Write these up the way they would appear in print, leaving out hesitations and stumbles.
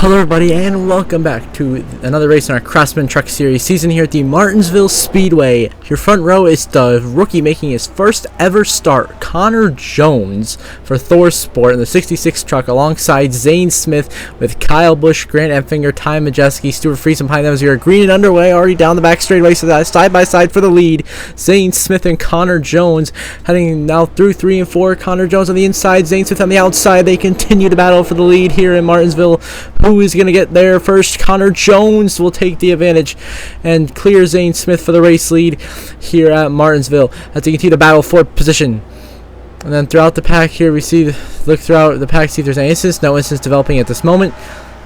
Hello everybody and welcome back to another race in our Craftsman Truck Series season here at the Martinsville Speedway. Your front row is the rookie making his first ever start, Connor Jones for Thor Sport in the 66 truck alongside Zane Smith with Kyle Busch, Grant Empfinger, Ty Majeski, Stuart Friesen behind them as we are green and underway already down the back straightaway, so that side by side for the lead. Zane Smith and Connor Jones heading now through 3 and 4. Connor Jones on the inside, Zane Smith on the outside. They continue to battle for the lead here in Martinsville. Who is going to get there first? Connor Jones will take the advantage and clear Zane Smith for the race lead here at Martinsville as they continue to battle for position. And then throughout the pack here, we look throughout the pack, see if there's any instance. No instance developing at this moment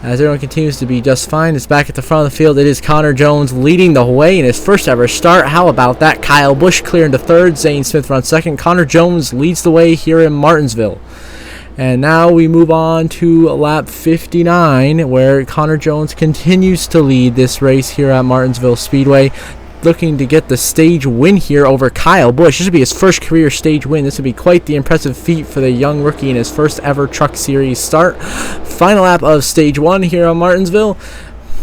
as everyone continues to be just fine. It's back at the front of the field. It is Connor Jones leading the way in his first ever start. How about that? Kyle Busch clearing to third. Zane Smith runs second. Connor Jones leads the way here in Martinsville. And now we move on to lap 59, where Connor Jones continues to lead this race here at Martinsville Speedway, looking to get the stage win here over Kyle Busch. This would be his first career stage win. This would be quite the impressive feat for the young rookie in his first ever Truck Series start. Final lap of stage 1 here at Martinsville.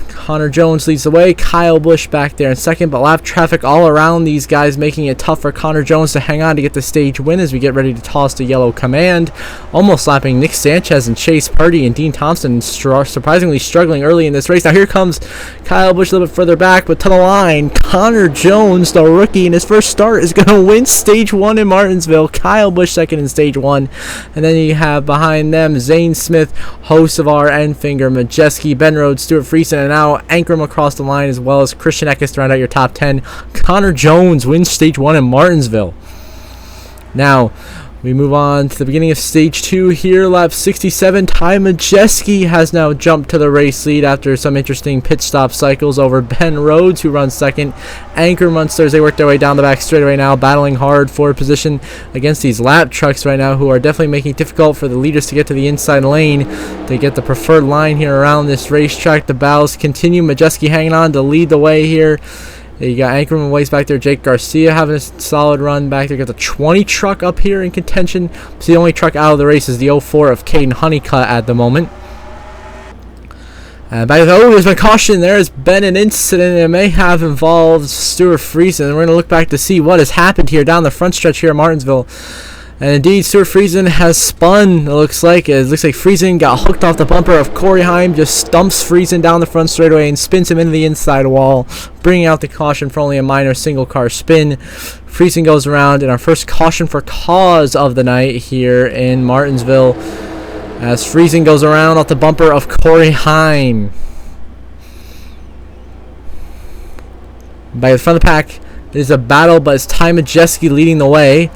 Connor Jones leads the way, Kyle Busch back there in second, but lap traffic all around these guys, making it tough for Connor Jones to hang on to get the stage win as we get ready to toss the yellow command. Almost lapping Nick Sanchez and Chase Purdy and Dean Thompson, surprisingly struggling early in this race. Now here comes Kyle Busch a little bit further back, but to the line, Connor Jones, the rookie in his first start, is going to win stage 1 in Martinsville. Kyle Busch second in stage 1. And then you have behind them Zane Smith, Hocevar, Enfinger, Majeski, Ben Rhodes, Stuart Friesen, and now Ankrum across the line, as well as Christian Eckes to round out your top 10. Connor Jones wins stage 1 in Martinsville. Now we move on to the beginning of stage 2 here, lap 67. Ty Majeski has now jumped to the race lead after some interesting pit stop cycles over Ben Rhodes, who runs second. Ankrum runs third. They work their way down the back straightaway now, battling hard for position against these lap trucks right now, who are definitely making it difficult for the leaders to get to the inside lane to get the preferred line here around this racetrack. The battles continue. Majeski hanging on to lead the way here. You got Ankrum ways back there. Jake Garcia having a solid run back there. Got the 20 truck up here in contention. So the only truck out of the race is the 04 of Caden Honeycutt at the moment. Back there, there's been caution. There has been an incident. It may have involved Stuart Friesen. We're going to look back to see what has happened here down the front stretch here at Martinsville. And indeed, Stuart Friesen has spun. It looks like Friesen got hooked off the bumper of Corey Heim, just stumps Friesen down the front straightaway and spins him into the inside wall, bringing out the caution for only a minor single car spin. Friesen goes around in our first caution for cause of the night here in Martinsville, as Friesen goes around off the bumper of Corey Heim. By the front of the pack, it is a battle, but it's Ty Majeski leading the way.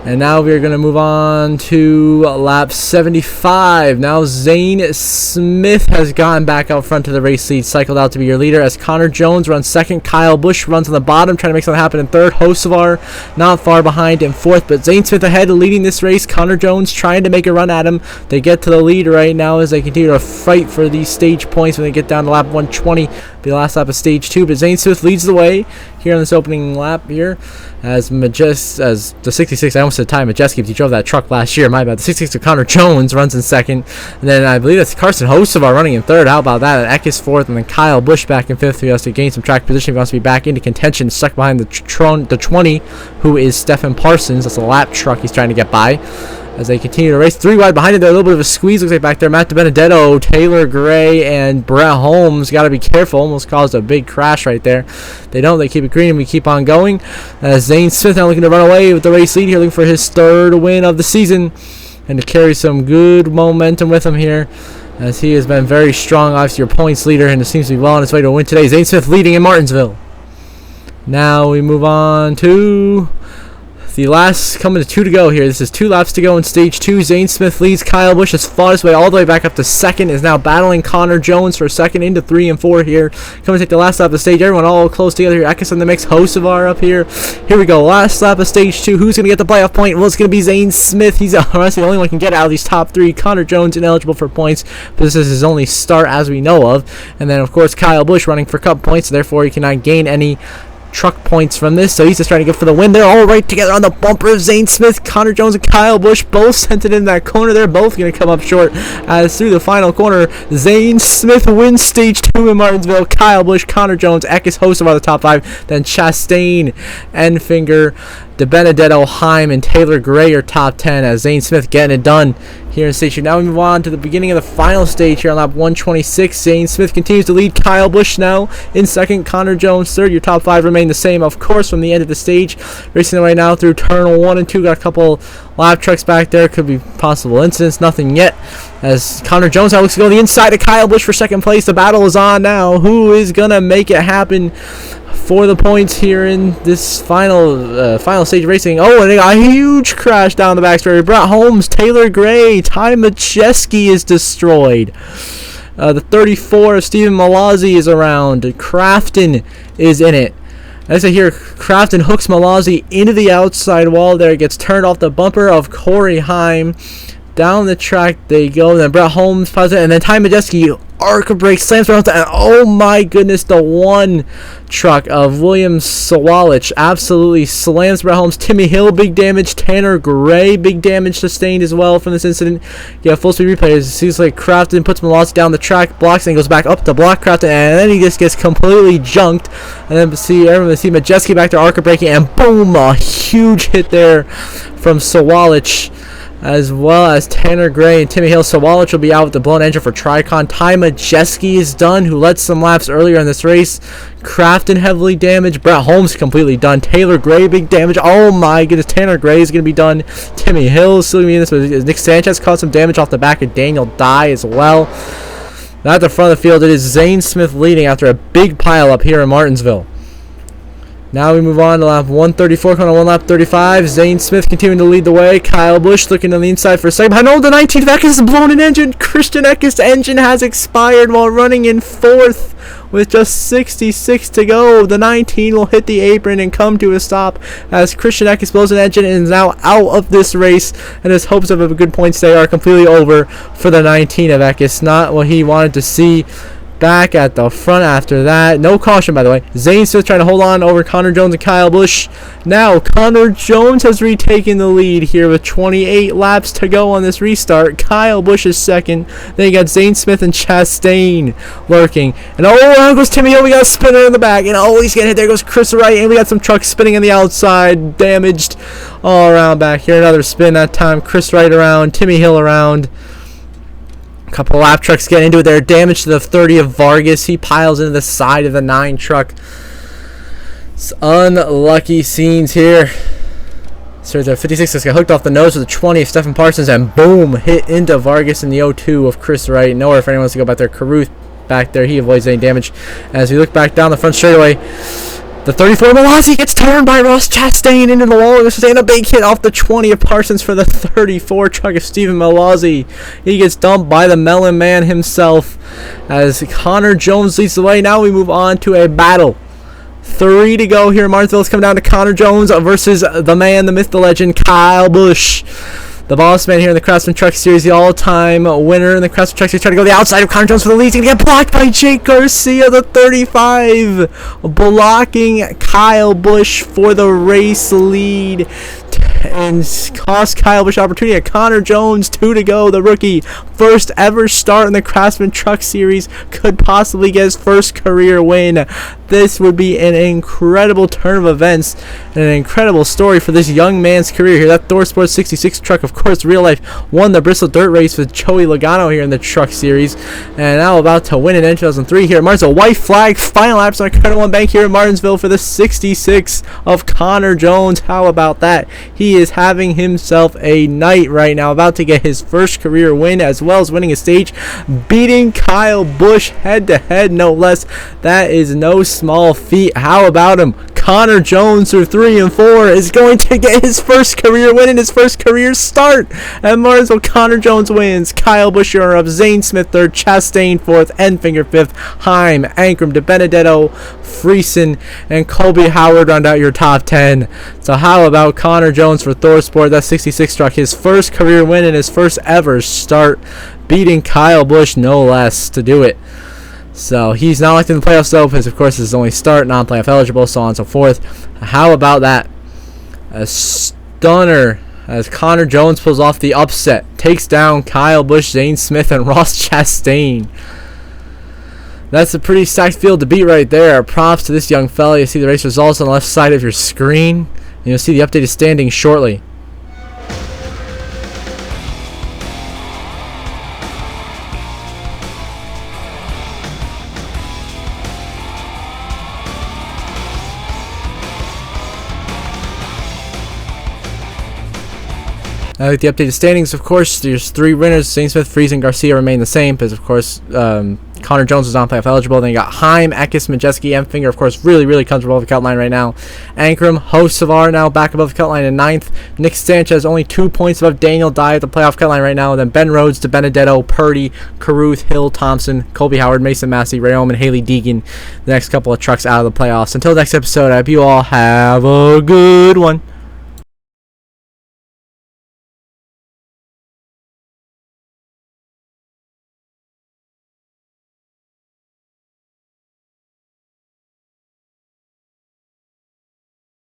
And now we're going to move on to lap 75. Now Zane Smith has gone back out front to the race lead, cycled out to be your leader as Connor Jones runs second. Kyle Busch runs on the bottom, trying to make something happen in third. Hocevar not far behind in fourth, but Zane Smith ahead leading this race. Connor Jones trying to make a run at him. They get to the lead right now as they continue to fight for these stage points when they get down to lap 120. Be the last lap of stage 2, but Zane Smith leads the way here on this opening lap here as the 66, I almost said Ty Majeski, but he drove that truck last year, my bad. The 66 of Connor Jones runs in second, and then I believe that's Carson Hocevar running in third. How about that? And Eckes fourth, and then Kyle Busch back in fifth, who has to gain some track position if he wants to be back into contention, stuck behind the 20, who is Stephen Parsons. That's a lap truck he's trying to get by as they continue to race. 3 wide behind it. There, a little bit of a squeeze looks like back there. Matt DiBenedetto, Taylor Gray, and Brett Holmes got to be careful. Almost caused a big crash right there. They don't. They keep it green, and we keep on going. Zane Smith now looking to run away with the race lead here, looking for his third win of the season and to carry some good momentum with him here, as he has been very strong. Obviously your points leader, and it seems to be well on his way to a win today. Zane Smith leading in Martinsville. Now we move on to the last, coming to 2 to go here. This is 2 laps to go in stage 2. Zane Smith leads. Kyle Busch has fought his way all the way back up to second, is now battling Connor Jones for second into 3 and 4 here. Coming to take the last lap of the stage. Everyone all close together here. Eckes in the mix. Hocevar up here. Here we go. Last lap of stage 2. Who's going to get the playoff point? Well, it's going to be Zane Smith. He's honestly the only one who can get out of these top 3. Connor Jones ineligible for points, but this is his only start as we know of. And then, of course, Kyle Busch running for cup points, so therefore he cannot gain any truck points from this, so he's just trying to go for the win. They're all right together on the bumper of Zane Smith. Connor Jones and Kyle Busch both sent it in that corner. They're both going to come up short as through the final corner, Zane Smith wins stage 2 in Martinsville. Kyle Busch, Connor Jones, Eckes, Hoster are the top 5. Then Chastain, Enfinger, DeBenedetto, Heim, and Taylor Gray are top 10 as Zane Smith getting it done here in stage 2. Now we move on to the beginning of the final stage here on lap 126. Zane Smith continues to lead. Kyle Busch now in second. Connor Jones third. Your top 5 remain the same, of course, from the end of the stage. Racing away now through turn 1 and 2. Got a couple lap trucks back there. Could be possible incidents. Nothing yet. As Connor Jones now looks to go on the inside of Kyle Busch for second place. The battle is on now. Who is going to make it happen for the points here in this final stage of racing? Oh, and they got a huge crash down the back straight. Brett Holmes, Taylor Gray, Ty Majeski is destroyed. The 34 of Stephen Malazzi is around. Craftsman is in it. As I hear, Craftsman hooks Malazzi into the outside wall there. Gets turned off the bumper of Corey Heim. Down the track they go. Then Brett Holmes positive, and then Ty Majeski arc brake slams around, and oh my goodness, the one truck of William Sawalich absolutely slams Brett Holmes. Timmy Hill, big damage. Tanner Gray, big damage sustained as well from this incident. Yeah, full speed replay. It seems like Crafton puts Malazzi down the track, blocks, and goes back up to block Crafton, and then he just gets completely junked. And then everyone see Majeski back to arc braking, and boom, a huge hit there from Sawalich, as well as Tanner Gray and Timmy Hill. Sawalich will be out with the blown engine for Tricon. Ty Majeski is done, who led some laps earlier in this race. Crafton heavily damaged. Brett Holmes completely done. Taylor Gray, big damage. Oh my goodness, Tanner Gray is going to be done. Timmy Hill is still going to be in this, but Nick Sanchez caused some damage off the back of Daniel Dye as well. Now at the front of the field, it is Zane Smith leading after a big pile up here in Martinsville. Now we move on to lap 134, coming on lap 35. Zane Smith continuing to lead the way. Kyle Busch looking on the inside for a second. Behind the 19th, Eckes has blown an engine. Christian Eckes' engine has expired while running in 4th with just 66 to go. The 19 will hit the apron and come to a stop as Christian Eckes blows an engine and is now out of this race, and his hopes of a good point stay are completely over for the 19 of Eckes. Not what he wanted to see back at the front after that. No caution, by the way. Zane Smith trying to hold on over Connor Jones and Kyle Busch. Now Connor Jones has retaken the lead here with 28 laps to go on this restart. Kyle Busch is second. Then you got Zane Smith and Chastain lurking. And oh, there goes Timmy Hill. We got a spinner in the back. And oh, he's getting hit. There goes Chris Wright. And we got some trucks spinning on the outside. Damaged all around back here. Another spin that time. Chris Wright around. Timmy Hill around. Couple lap trucks getting into it there. Damage to the 30 of Vargas. He piles into the side of the 9 truck. It's unlucky scenes here. So the 56 just got hooked off the nose with the 20 of Stephen Parsons, and boom, hit into Vargas in the 02 of Chris Wright. Nowhere for anyone wants to go back there. Caruth back there. He avoids any damage. As we look back down the front straightaway, the 34 Malazzi gets turned by Ross Chastain into the wall. And a big hit off the 20 of Parsons for the 34 truck of Stephen Malazzi. He gets dumped by the Melon Man himself as Connor Jones leads the way. Now we move on to a battle. 3 to go here. Martinsville is coming down to Connor Jones versus the man, the myth, the legend, Kyle Busch. The boss man here in the Craftsman Truck Series, the all-time winner in the Craftsman Truck Series, trying to go the outside of Connor Jones for the lead. He's going to get blocked by Jake Garcia, the 35, blocking Kyle Busch for the race lead, and cost Kyle Busch opportunity. Connor Jones, 2 to go, the rookie, first ever start in the Craftsman Truck Series, could possibly get his first career win. This would be an incredible turn of events and an incredible story for this young man's career here. That Thor Sports 66 truck, of course, real life, won the Bristol Dirt Race with Joey Logano here in the Truck Series, and now about to win it in 2003 here at Martinsville. White flag, final laps on Credit One Bank here in Martinsville for the 66 of Connor Jones. How about that? He is having himself a night right now, about to get his first career win as well as winning a stage, beating Kyle Busch head to head, no less. That is no small feat. How about him? Connor Jones through 3 and 4 is going to get his first career win and his first career start at Martinsville. Connor Jones wins. Kyle Busch up. Zane Smith 3rd. Chastain 4th. Enfinger 5th. Heim, Ankrum, DeBenedetto, Friesen, and Colby Howard round out your top 10. So how about Connor Jones for Thor Sport? That 66 truck, his first career win and his first ever start, beating Kyle Busch no less to do it. So he's not elected in the playoffs though, because of course this is only start, non-playoff eligible, so on and so forth. How about that? A stunner as Connor Jones pulls off the upset, takes down Kyle Busch, Zane Smith, and Ross Chastain. That's a pretty stacked field to beat right there. Props to this young fella. You see the race results on the left side of your screen, and you'll see the updated standings shortly. With the updated standings, of course, there's 3 winners. Zane Smith, Friesen, and Garcia remain the same because, of course, Connor Jones is non-playoff eligible. Then you got Heim, Eckes, Majeski, Empfinger, of course, really comfortable above the cut line right now. Ankrum, Hocevar now back above the cut line in 9th. Nick Sanchez only 2 points above Daniel Dye at the playoff cut line right now. Then Ben Rhodes, DiBenedetto, Purdy, Carruth, Hill, Thompson, Colby Howard, Mason Massey, Ray Oman, Haley Deegan. The next couple of trucks out of the playoffs. Until next episode, I hope you all have a good one.